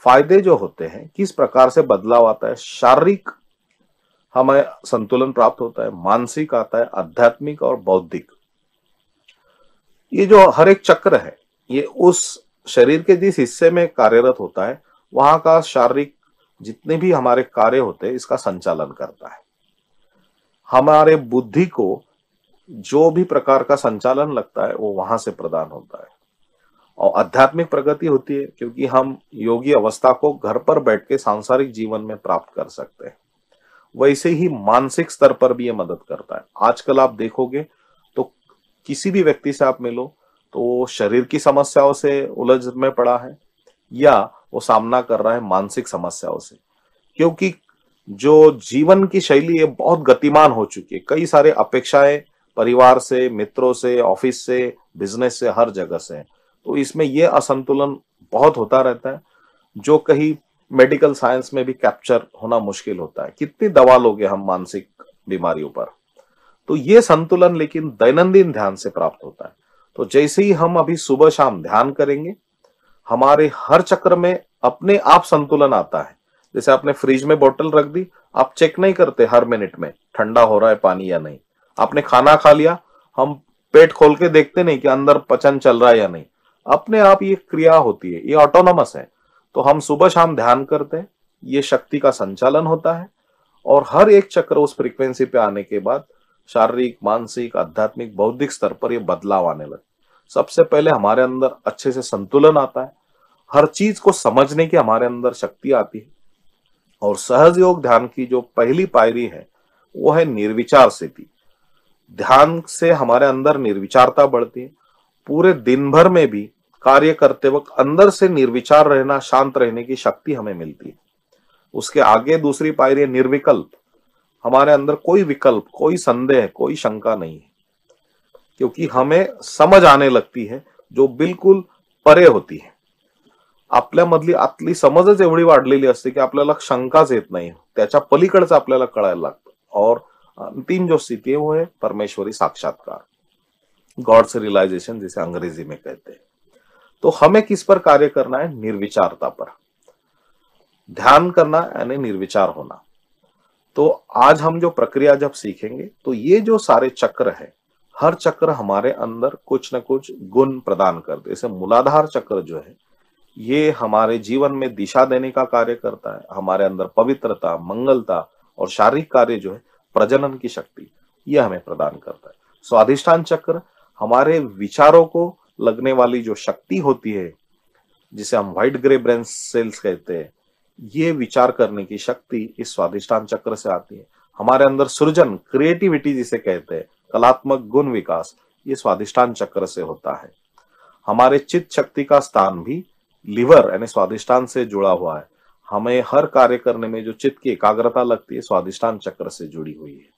फायदे जो होते हैं, किस प्रकार से बदलाव आता है, शारीरिक हमें संतुलन प्राप्त होता है, मानसिक आता है, आध्यात्मिक और बौद्धिक। ये जो हर एक चक्र है ये उस शरीर के जिस हिस्से में कार्यरत होता है वहां का शारीरिक जितने भी हमारे कार्य होते हैं इसका संचालन करता है। हमारे बुद्धि को जो भी प्रकार का संचालन लगता है वो वहां से प्रदान होता है और आध्यात्मिक प्रगति होती है क्योंकि हम योगी अवस्था को घर पर बैठ के सांसारिक जीवन में प्राप्त कर सकते हैं। वैसे ही मानसिक स्तर पर भी ये मदद करता है। आजकल आप देखोगे तो किसी भी व्यक्ति से आप मिलो तो वो शरीर की समस्याओं से उलझ में पड़ा है या वो सामना कर रहा है मानसिक समस्याओं से, क्योंकि जो जीवन की शैली है बहुत गतिमान हो चुकी है। कई सारे अपेक्षाएं परिवार से, मित्रों से, ऑफिस से, बिजनेस से, हर जगह से, तो इसमें ये असंतुलन बहुत होता रहता है जो कहीं मेडिकल साइंस में भी कैप्चर होना मुश्किल होता है। कितनी दवा लोगे हम मानसिक बीमारियों पर, तो ये संतुलन लेकिन दैनंदिन ध्यान से प्राप्त होता है। तो जैसे ही हम अभी सुबह शाम ध्यान करेंगे हमारे हर चक्र में अपने आप संतुलन आता है। जैसे आपने फ्रिज में बोतल रख दी, आप चेक नहीं करते हर मिनट में ठंडा हो रहा है पानी या नहीं। आपने खाना खा लिया, हम पेट खोल के देखते नहीं कि अंदर पचन चल रहा है या नहीं, अपने आप ये क्रिया होती है, ये ऑटोनोमस है। तो हम सुबह शाम ध्यान करते हैं, ये शक्ति का संचालन होता है और हर एक चक्र उस फ्रीक्वेंसी पे आने के बाद शारीरिक, मानसिक, आध्यात्मिक, बौद्धिक स्तर पर ये बदलाव आने लगे। सबसे पहले हमारे अंदर अच्छे से संतुलन आता है, हर चीज को समझने की हमारे अंदर शक्ति आती है और सहज योग ध्यान की जो पहली पायरी है वो है निर्विचार स्थिति। ध्यान से हमारे अंदर निर्विचारता बढ़ती है, पूरे दिन भर में भी कार्य करते वक्त अंदर से निर्विचार रहना, शांत रहने की शक्ति हमें मिलती है। उसके आगे दूसरी पायरी है निर्विकल्प। हमारे अंदर कोई विकल्प, कोई संदेह, कोई शंका नहीं है, क्योंकि हमें समझ आने लगती है जो बिलकुल परे होती है। आपल्यामधली आतली समजच एवढी वाढलेली असते की आपल्याला शंकाच येत नाही, त्याच्या पलीकडचं आपल्याला कळायला लागतं। और अंतिम जो स्थिति है वो है परमेश्वरी साक्षात्कार, गॉड्स रियलाइजेशन, जिसे अंग्रेजी में कहते हैं। तो हमें किस पर कार्य करना है? निर्विचारता पर। ध्यान करना यानी निर्विचार होना। तो आज हम जो प्रक्रिया जब सीखेंगे तो ये जो सारे चक्र है, हर चक्र हमारे अंदर कुछ न कुछ गुण प्रदान करते। जैसे मूलाधार चक्र जो है ये हमारे जीवन में दिशा देने का कार्य करता है। हमारे अंदर पवित्रता, मंगलता और शारीरिक कार्य जो है प्रजनन की शक्ति, ये हमें प्रदान करता है। स्वाधिष्ठान चक्र हमारे विचारों को लगने वाली जो शक्ति होती है, जिसे हम व्हाइट ग्रे ब्रेन सेल्स कहते हैं, ये विचार करने की शक्ति इस स्वाधिष्ठान चक्र से आती है। हमारे अंदर सृजन, क्रिएटिविटी जिसे कहते हैं, कलात्मक गुण विकास, ये स्वाधिष्ठान चक्र से होता है। हमारे चित्त शक्ति का स्थान भी लिवर यानी स्वाधिष्ठान से जुड़ा हुआ है। हमें हर कार्य करने में जो चित्त की एकाग्रता लगती है, स्वाधिष्ठान चक्र से जुड़ी हुई है।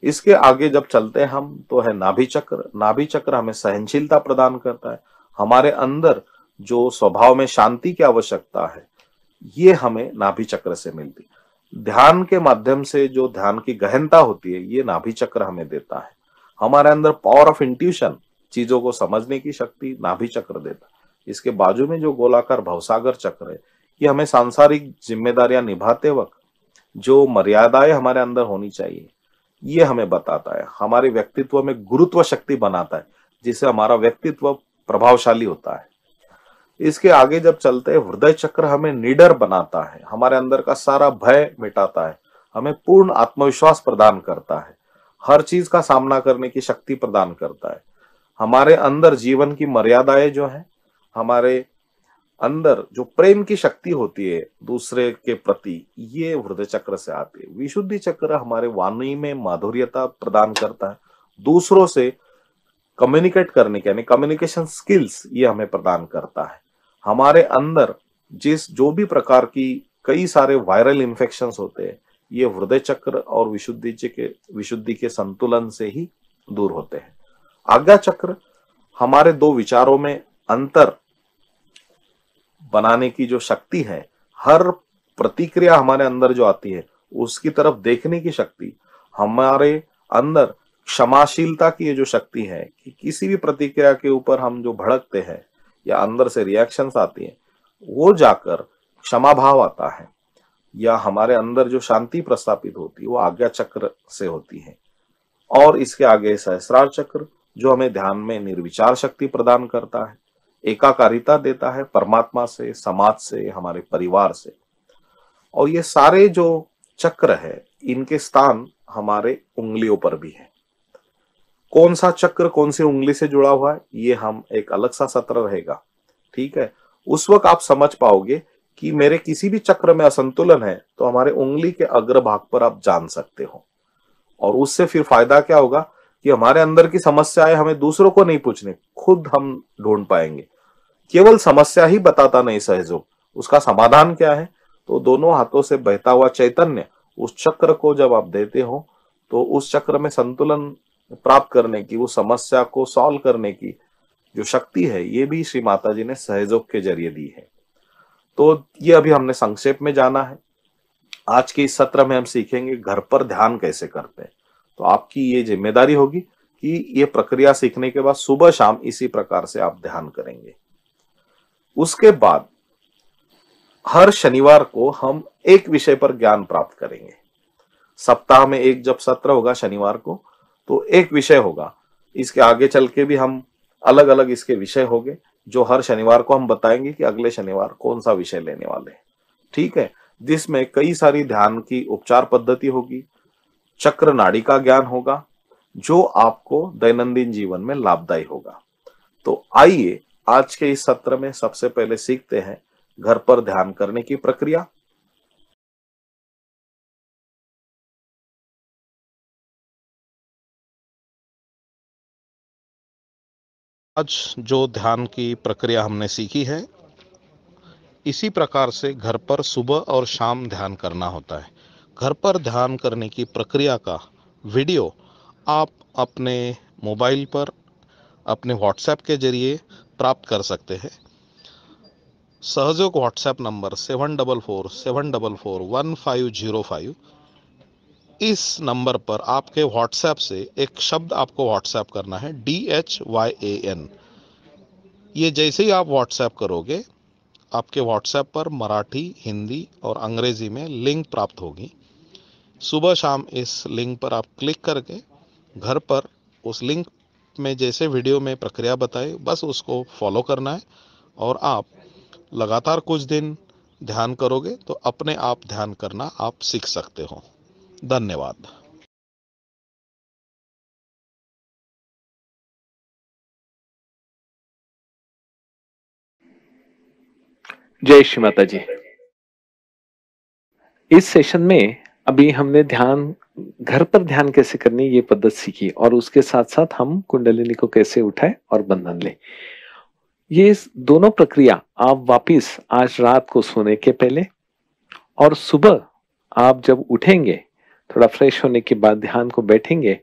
इसके आगे जब चलते हैं हम तो है नाभि चक्र। नाभि चक्र हमें सहनशीलता प्रदान करता है। हमारे अंदर जो स्वभाव में शांति की आवश्यकता है, ये हमें नाभि चक्र से मिलती है। ध्यान के माध्यम से जो ध्यान की गहनता होती है, ये नाभि चक्र हमें देता है। हमारे अंदर पावर ऑफ इंट्यूशन, चीजों को समझने की शक्ति, नाभि चक्र देता है। इसके बाजू में जो गोलाकार भवसागर चक्र है, ये हमें सांसारिक जिम्मेदारियां निभाते वक्त जो मर्यादाएं हमारे अंदर होनी चाहिए, ये हमें बताता है। हमारे व्यक्तित्व में गुरुत्व शक्ति बनाता है, जिससे हमारा व्यक्तित्व प्रभावशाली होता है। इसके आगे जब चलते हैं, हृदय चक्र हमें निडर बनाता है, हमारे अंदर का सारा भय मिटाता है, हमें पूर्ण आत्मविश्वास प्रदान करता है, हर चीज का सामना करने की शक्ति प्रदान करता है। हमारे अंदर जीवन की मर्यादाएं जो है, हमारे अंदर जो प्रेम की शक्ति होती है दूसरे के प्रति, ये हृदय चक्र से आती है। विशुद्धि चक्र हमारे वाणी में माधुर्यता प्रदान करता है, दूसरों से कम्युनिकेट करने के यानी कम्युनिकेशन स्किल्स ये हमें प्रदान करता है। हमारे अंदर जो भी प्रकार की कई सारे वायरल इन्फेक्शंस होते हैं, ये हृदय चक्र और विशुद्धि के संतुलन से ही दूर होते हैं। आज्ञा चक्र हमारे दो विचारों में अंतर बनाने की जो शक्ति है, हर प्रतिक्रिया हमारे अंदर जो आती है उसकी तरफ देखने की शक्ति, हमारे अंदर क्षमाशीलता की ये जो शक्ति है कि किसी भी प्रतिक्रिया के ऊपर हम जो भड़कते हैं या अंदर से रिएक्शंस आती है, वो जाकर क्षमा भाव आता है, या हमारे अंदर जो शांति प्रस्थापित होती है वो आज्ञा चक्र से होती है। और इसके आगे सहस्रार चक्र जो हमें ध्यान में निर्विचार शक्ति प्रदान करता है, एकाकारिता देता है परमात्मा से, समाज से, हमारे परिवार से। और ये सारे जो चक्र है, इनके स्थान हमारे उंगलियों पर भी है। कौन सा चक्र कौन सी उंगली से जुड़ा हुआ है, ये हम एक अलग सा सत्र रहेगा, ठीक है। उस वक्त आप समझ पाओगे कि मेरे किसी भी चक्र में असंतुलन है, तो हमारे उंगली के अग्रभाग पर आप जान सकते हो। और उससे फिर फायदा क्या होगा कि हमारे अंदर की समस्याएं हमें दूसरों को नहीं पूछने, खुद हम ढूंढ पाएंगे। केवल समस्या ही बताता नहीं सहयोग, उसका समाधान क्या है, तो दोनों हाथों से बहता हुआ चैतन्य उस चक्र को जब आप देते हो, तो उस चक्र में संतुलन प्राप्त करने की, उस समस्या को सॉल्व करने की जो शक्ति है, ये भी श्री माता जी ने सहयोग के जरिए दी है। तो ये अभी हमने संक्षेप में जाना है। आज के इस सत्र में हम सीखेंगे घर पर ध्यान कैसे करते हैं। तो आपकी ये जिम्मेदारी होगी कि ये प्रक्रिया सीखने के बाद सुबह शाम इसी प्रकार से आप ध्यान करेंगे। उसके बाद हर शनिवार को हम एक विषय पर ज्ञान प्राप्त करेंगे। सप्ताह में एक जब सत्र होगा शनिवार को, तो एक विषय होगा, इसके आगे चल के भी हम अलग अलग इसके विषय होंगे, जो हर शनिवार को हम बताएंगे कि अगले शनिवार कौन सा विषय लेने वाले हैं। ठीक है, जिसमें कई सारी ध्यान की उपचार पद्धति होगी, चक्र नाड़ी का ज्ञान होगा, जो आपको दैनंदिन जीवन में लाभदायी होगा। तो आइए आज के इस सत्र में सबसे पहले सीखते हैं घर पर ध्यान करने की प्रक्रिया। आज जो ध्यान की प्रक्रिया हमने सीखी है, इसी प्रकार से घर पर सुबह और शाम ध्यान करना होता है। घर पर ध्यान करने की प्रक्रिया का वीडियो आप अपने मोबाइल पर अपने व्हाट्सएप के जरिए प्राप्त कर सकते हैं। सहयोग व्हाट्सएप नंबर 7447441505। इस नंबर पर आपके व्हाट्सएप से एक शब्द आपको व्हाट्सएप करना है, DHYAN। ये जैसे ही आप व्हाट्सएप करोगे, आपके व्हाट्सएप पर मराठी, हिंदी और अंग्रेजी में लिंक प्राप्त होगी। सुबह शाम इस लिंक पर आप क्लिक करके घर पर उस लिंक में जैसे वीडियो में प्रक्रिया बताई, बस उसको फॉलो करना है और आप लगातार कुछ दिन ध्यान करोगे तो अपने आप ध्यान करना आप सीख सकते हो। धन्यवाद। जय श्री माता जी। इस सेशन में अभी हमने ध्यान, घर पर ध्यान कैसे करनी ये पद्धति सीखी, और उसके साथ साथ हम कुंडलिनी को कैसे उठाए और बंधन ले। ये दोनों प्रक्रिया आप वापिस आज रात को सोने के पहले और सुबह आप जब उठेंगे, थोड़ा फ्रेश होने के बाद ध्यान को बैठेंगे,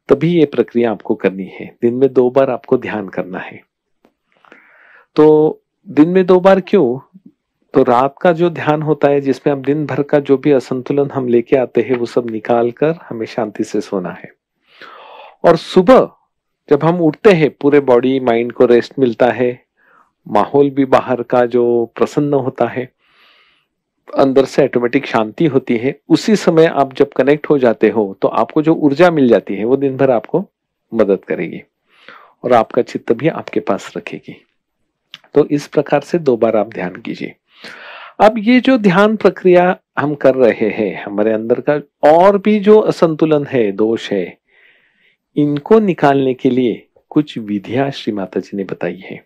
तभी ये प्रक्रिया आपको करनी है। दिन में 2 बार आपको ध्यान करना है। तो दिन में 2 बार क्यों? तो रात का जो ध्यान होता है, जिसमें हम दिन भर का जो भी असंतुलन हम लेके आते हैं, वो सब निकाल कर हमें शांति से सोना है। और सुबह जब हम उठते हैं, पूरे बॉडी माइंड को रेस्ट मिलता है, माहौल भी बाहर का जो प्रसन्न होता है, अंदर से ऑटोमेटिक शांति होती है। उसी समय आप जब कनेक्ट हो जाते हो तो आपको जो ऊर्जा मिल जाती है वो दिन भर आपको मदद करेगी और आपका चित्त भी आपके पास रखेगी। तो इस प्रकार से 2 बार आप ध्यान कीजिए। अब ये जो ध्यान प्रक्रिया हम कर रहे हैं, हमारे अंदर का और भी जो असंतुलन है, दोष है, इनको निकालने के लिए कुछ विधियां श्री माता जी ने बताई है।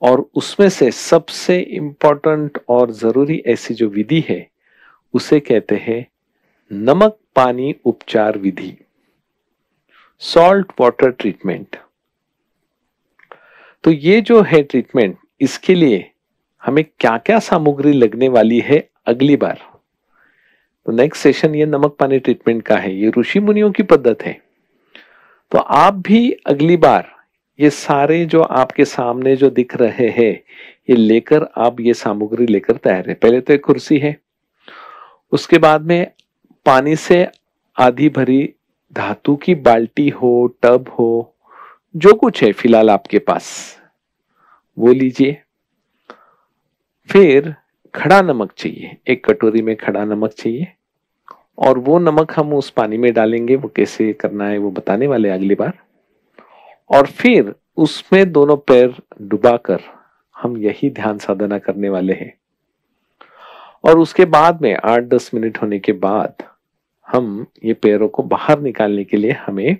और उसमें से सबसे इंपॉर्टेंट और जरूरी ऐसी जो विधि है, उसे कहते हैं नमक पानी उपचार विधि, सॉल्ट वाटर ट्रीटमेंट। तो ये जो है ट्रीटमेंट, इसके लिए हमें क्या क्या सामग्री लगने वाली है अगली बार। तो नेक्स्ट सेशन ये नमक पानी ट्रीटमेंट का है। ये ऋषि मुनियों की पद्धति है। तो आप भी अगली बार ये सारे जो आपके सामने जो दिख रहे हैं, ये लेकर आप ये सामग्री लेकर तैयार है। पहले तो एक कुर्सी है, उसके बाद में पानी से आधी भरी धातु की बाल्टी हो, टब हो, जो कुछ है फिलहाल आपके पास वो लीजिए। फिर खड़ा नमक चाहिए, एक कटोरी में खड़ा नमक चाहिए, और वो नमक हम उस पानी में डालेंगे। वो कैसे करना है वो बताने वाले अगली बार। और फिर उसमें दोनों पैर डुबाकर हम यही ध्यान साधना करने वाले हैं। और उसके बाद में 8-10 मिनट होने के बाद हम ये पैरों को बाहर निकालने के लिए हमें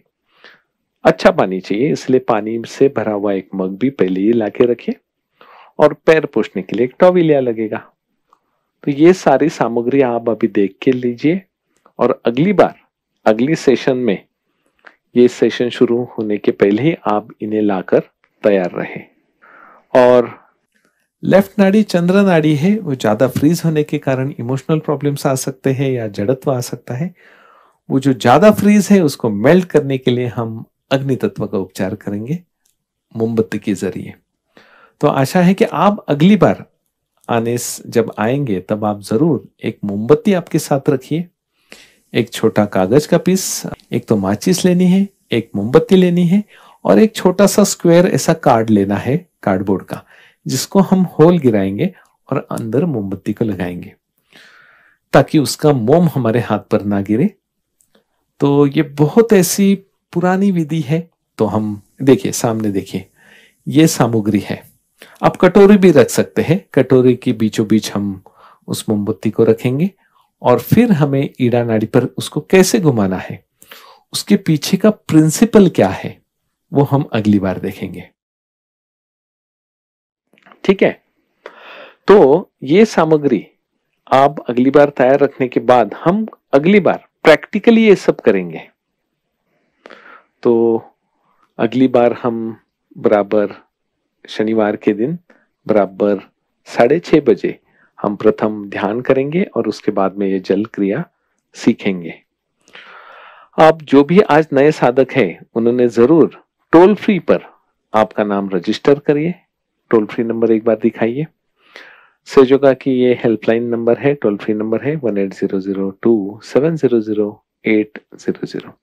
अच्छा पानी चाहिए, इसलिए पानी से भरा हुआ एक मग भी पहले ही लाके रखिए, और पैर पोंछने के लिए एक टॉवेलिया लगेगा। तो ये सारी सामग्री आप अभी देख के लीजिए, और अगली बार अगली सेशन में, ये सेशन शुरू होने के पहले ही आप इन्हें लाकर तैयार रहे। और लेफ्ट नाड़ी चंद्र नाड़ी है, वो ज्यादा फ्रीज होने के कारण इमोशनल प्रॉब्लम्स आ सकते हैं या जड़त्व आ सकता है। वो जो ज्यादा फ्रीज है उसको मेल्ट करने के लिए हम अग्नि तत्व का उपचार करेंगे मोमबत्ती के जरिए। तो आशा है कि आप अगली बार जब आएंगे तब आप जरूर एक मोमबत्ती आपके साथ रखिए, एक छोटा कागज का पीस, एक तो माचिस लेनी है, एक मोमबत्ती लेनी है, और एक छोटा सा स्क्वायर ऐसा कार्ड लेना है कार्डबोर्ड का, जिसको हम होल गिराएंगे और अंदर मोमबत्ती को लगाएंगे ताकि उसका मोम हमारे हाथ पर ना गिरे। तो ये बहुत ऐसी पुरानी विधि है। तो हम देखिए, सामने देखिए, ये सामग्री है। आप कटोरी भी रख सकते हैं, कटोरी के बीचों बीच हम उस मोमबत्ती को रखेंगे और फिर हमें ईड़ा नाड़ी पर उसको कैसे घुमाना है, उसके पीछे का प्रिंसिपल क्या है, वो हम अगली बार देखेंगे। ठीक है, तो ये सामग्री आप अगली बार तैयार रखने के बाद हम अगली बार प्रैक्टिकली ये सब करेंगे। तो अगली बार हम बराबर शनिवार के दिन बराबर 6:30 बजे हम प्रथम ध्यान करेंगे और उसके बाद में ये जल क्रिया सीखेंगे। आप जो भी आज नए साधक हैं, उन्होंने जरूर टोल फ्री पर आपका नाम रजिस्टर करिए। टोल फ्री नंबर एक बार दिखाइए। सहयोगा की ये हेल्पलाइन नंबर है, टोल फ्री नंबर है 180027000800।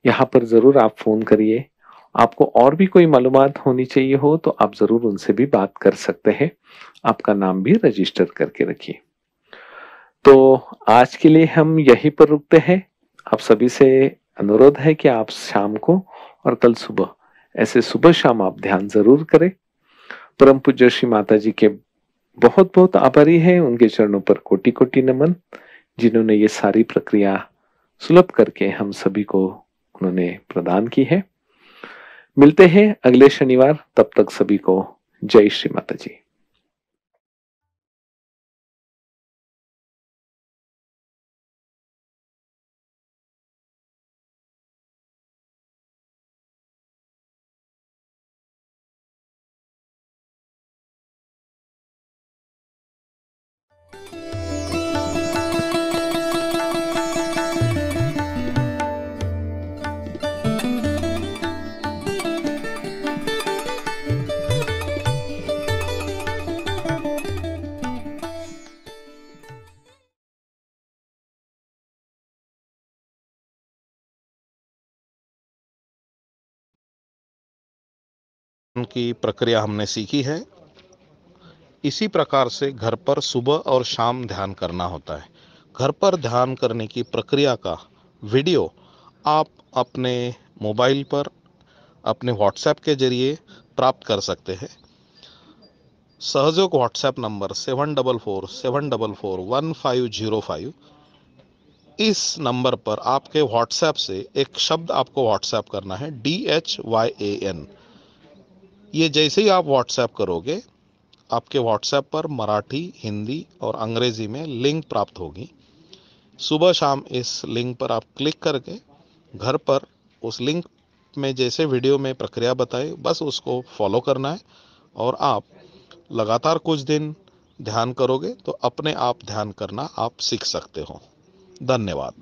यहाँ पर जरूर आप फोन करिए। आपको और भी कोई मालूमात होनी चाहिए हो तो आप जरूर उनसे भी बात कर सकते हैं। आपका नाम भी रजिस्टर करके रखिए। तो आज के लिए हम यहीं पर रुकते हैं। आप सभी से अनुरोध है कि आप शाम को और कल सुबह ऐसे सुबह शाम आप ध्यान जरूर करें। परम पूज्य श्री माता जी के बहुत बहुत आभारी है, उनके चरणों पर कोटि कोटि नमन, जिन्होंने ये सारी प्रक्रिया सुलभ करके हम सभी को उन्होंने प्रदान की है। मिलते हैं अगले शनिवार, तब तक सभी को जय श्री माता जी। की प्रक्रिया हमने सीखी है। इसी प्रकार से घर पर सुबह और शाम ध्यान करना होता है। घर पर ध्यान करने की प्रक्रिया का वीडियो आप अपने मोबाइल पर अपने व्हाट्सएप के जरिए प्राप्त कर सकते हैं। सहयोग व्हाट्सएप नंबर 7447441505। इस नंबर पर आपके व्हाट्सएप से एक शब्द आपको व्हाट्सएप करना है, DHYAN। ये जैसे ही आप व्हाट्सएप करोगे, आपके व्हाट्सएप पर मराठी, हिंदी और अंग्रेजी में लिंक प्राप्त होगी। सुबह शाम इस लिंक पर आप क्लिक करके घर पर उस लिंक में जैसे वीडियो में प्रक्रिया बताई, बस उसको फॉलो करना है और आप लगातार कुछ दिन ध्यान करोगे तो अपने आप ध्यान करना आप सीख सकते हो। धन्यवाद।